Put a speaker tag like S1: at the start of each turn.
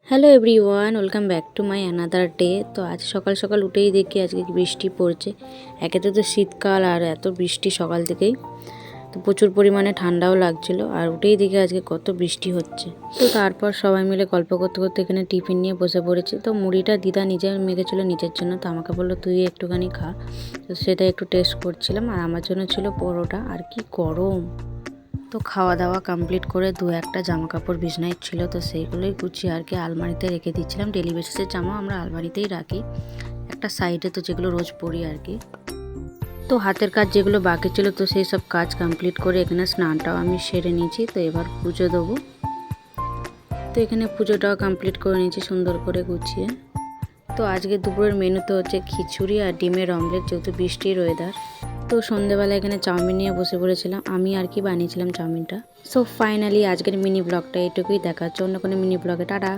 S1: Hello everyone, welcome back to my another day. তো আজ সকাল সকাল উঠেই দেখি আজকে বৃষ্টি পড়ছে। একেতে তো শীতকাল আর এত বৃষ্টি সকাল থেকেই, তো প্রচুর পরিমাণে ঠান্ডাও লাগছিল। আর উঠেই দেখি আজকে কত বৃষ্টি হচ্ছে। তো তারপর সবাই মিলে গল্প করতে করতে এখানে টিফিন নিয়ে বসে পড়েছি। তো মুড়িটা দিদা নিজে মেখেছিল নিজের জন্য, তো আমাকে বললো তুই একটুখানি খা। তো সেটা একটু টেস্ট করছিলাম। আর আমার জন্য ছিল পরোটা। আর কি গরম! তো খাওয়া দাওয়া কমপ্লিট করে দু একটা জামা কাপড় বিছনায় ছিল, তো সেইগুলোই গুছিয়ে আর কি আলমারিতে রেখে দিচ্ছিলাম। ডেলি বেসিসের জামা আমরা আলমারিতেই রাখি একটা সাইডে, তো যেগুলো রোজ পরি আর কি। তো হাতের কাজ যেগুলো বাকি ছিল, তো সেই সব কাজ কমপ্লিট করে এখানে স্নানটাও আমি সেরে নিয়েছি। তো এবার পুজো দেবো। তো এখানে পুজোটাও কমপ্লিট করে নিয়েছি সুন্দর করে গুছিয়ে। তো আজকে দুপুরের মেনুতে হচ্ছে খিচুড়ি আর ডিমের অমলেট, যেহেতু বৃষ্টির ওয়েদার। তো সন্ধ্যেবেলা এখানে চাউমিন নিয়ে বসে পড়েছিলাম, আমি আর কি বানিয়েছিলাম চাউমিনটা। সো ফাইনালি আজকের মিনি ব্লগটা এটুকুই, দেখা হচ্ছে অন্য কোনো মিনি ব্লগে। টাটা।